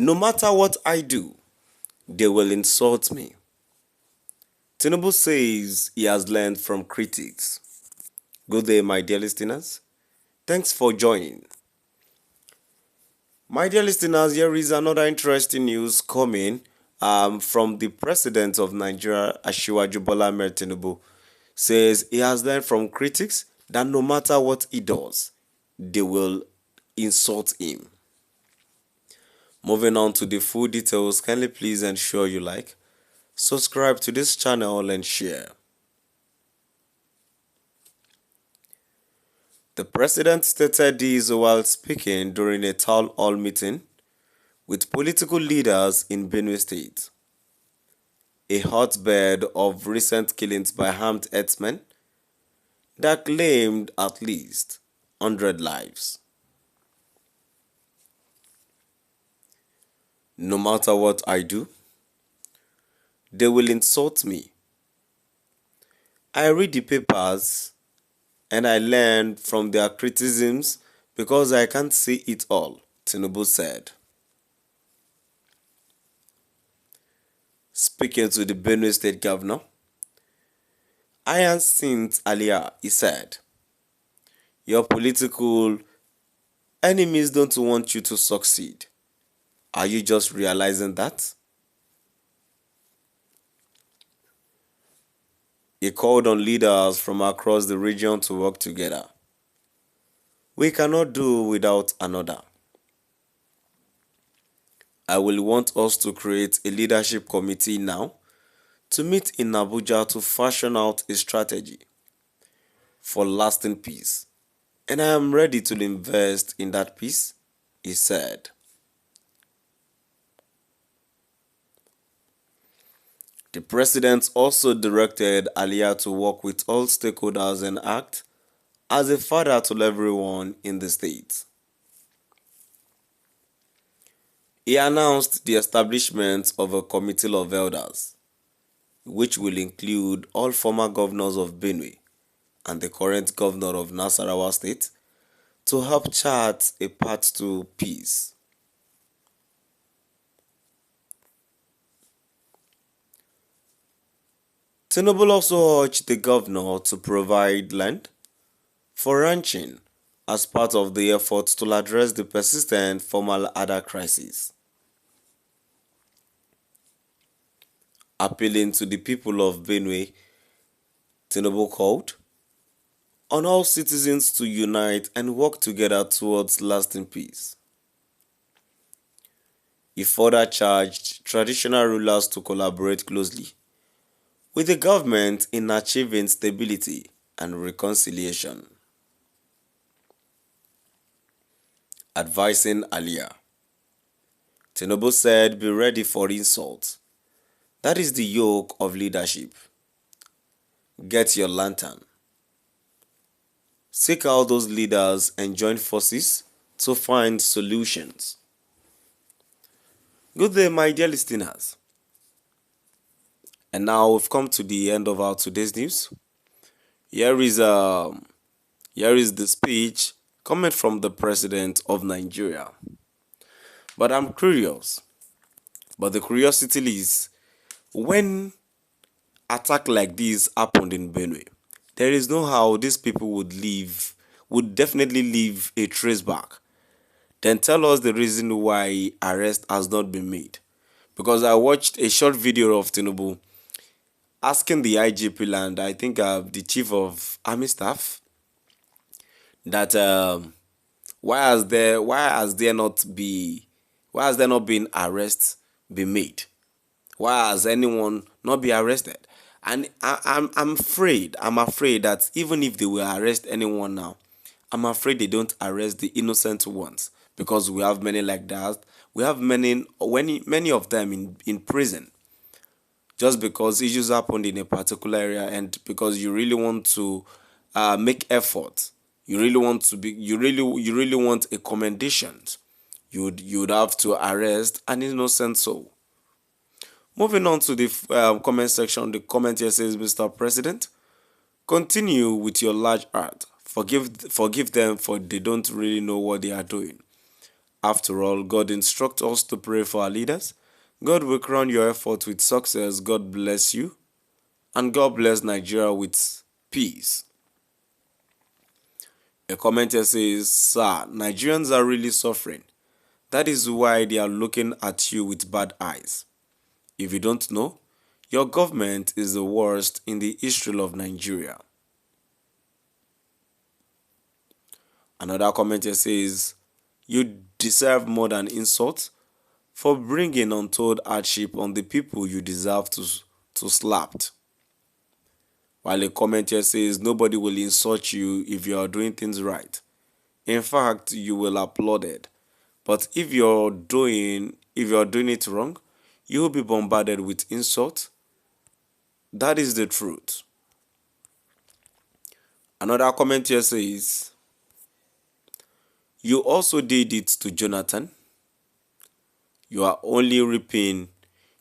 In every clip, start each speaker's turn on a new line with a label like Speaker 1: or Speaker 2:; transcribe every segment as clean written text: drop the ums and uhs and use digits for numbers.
Speaker 1: No matter what I do, they will insult me. Tinubu says he has learned from critics. Good day, my dear listeners. Thanks for joining. My dear listeners, here is another interesting news coming from the President of Nigeria, Asiwaju Bola Ahmed Tinubu, says he has learned from critics that no matter what he does, they will insult him. Moving on to the full details, kindly please ensure you like, subscribe to this channel and share. The president stated this while speaking during a town hall meeting with political leaders in Benue State, a hotbed of recent killings by armed herdsmen that claimed at least 100 lives. No matter what I do, they will insult me. I read the papers and I learn from their criticisms because I can't see it all, Tinubu said. Speaking to the Benue State Governor, Hyacinth Alia, he said, "Your political enemies don't want you to succeed. Are you just realizing that?" He called on leaders from across the region to work together. We cannot do without another. I will want us to create a leadership committee now to meet in Abuja to fashion out a strategy for lasting peace. And I am ready to invest in that peace, he said. The president also directed Alia to work with all stakeholders and act as a father to everyone in the state. He announced the establishment of a committee of elders, which will include all former governors of Benue and the current governor of Nasarawa State, to help chart a path to peace. Tinubu also urged the governor to provide land for ranching as part of the effort to address the persistent formal Ada crisis. Appealing to the people of Benue, Tinubu called on all citizens to unite and work together towards lasting peace. He further charged traditional rulers to collaborate closely with the government in achieving stability and reconciliation. Advising Alia, Tinubu said, "Be ready for insult. That is the yoke of leadership. Get your lantern. Seek out those leaders and join forces to find solutions." Good day, my dear listeners. And now we've come to the end of our today's news. Here is the speech coming from the President of Nigeria. But I'm curious. But the curiosity is, when attack like this happened in Benue, there is no how these people would definitely leave a trace back. Then tell us the reason why arrest has not been made. Because I watched a short video of Tinubu asking the IGP and I think the chief of army staff that why has there not been arrest been made? Why has anyone not been arrested? And I'm afraid that even if they will arrest anyone now, I'm afraid they don't arrest the innocent ones, because we have many like that. We have many of them in prison, just because issues happened in a particular area and because you really want to make effort. You really want a commendation. You'd have to arrest an innocent soul. Moving on to the comment section, the comment here says, "Mr. President, continue with your large heart. Forgive them, for they don't really know what they are doing. After all, God instructs us to pray for our leaders. God will crown your effort with success. God bless you. And God bless Nigeria with peace. A commenter says, "Sir, Nigerians are really suffering. That is why they are looking at you with bad eyes. If you don't know, your government is the worst in the history of Nigeria." Another commenter says, "You deserve more than insult for bringing untold hardship on the people you deserve to slapped." While a commenter says, "Nobody will insult you if you are doing things right. In fact, you will applauded. But if you're doing it wrong, you will be bombarded with insult. That is the truth." Another commenter says, "You also did it to Jonathan. You are only reaping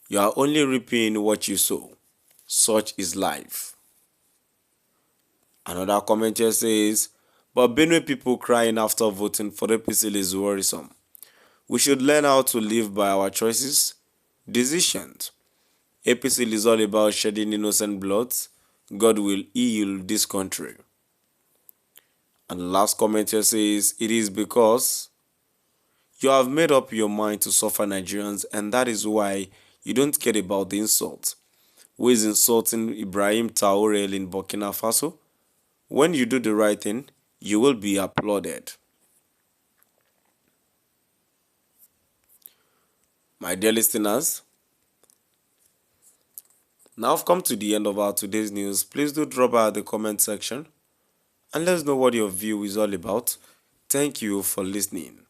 Speaker 1: what you sow. Such is life." Another commenter says, "But Benue people crying after voting for the APC is worrisome. We should learn how to live by our choices, decisions. APC is all about shedding innocent blood. God will heal this country." And the last commenter says, "It is because you have made up your mind to suffer Nigerians, and that is why you don't care about the insult. Who is insulting Ibrahim Traoré in Burkina Faso? When you do the right thing, you will be applauded." My dear listeners, now I've come to the end of our today's news. Please do drop by the comment section and let us know what your view is all about. Thank you for listening.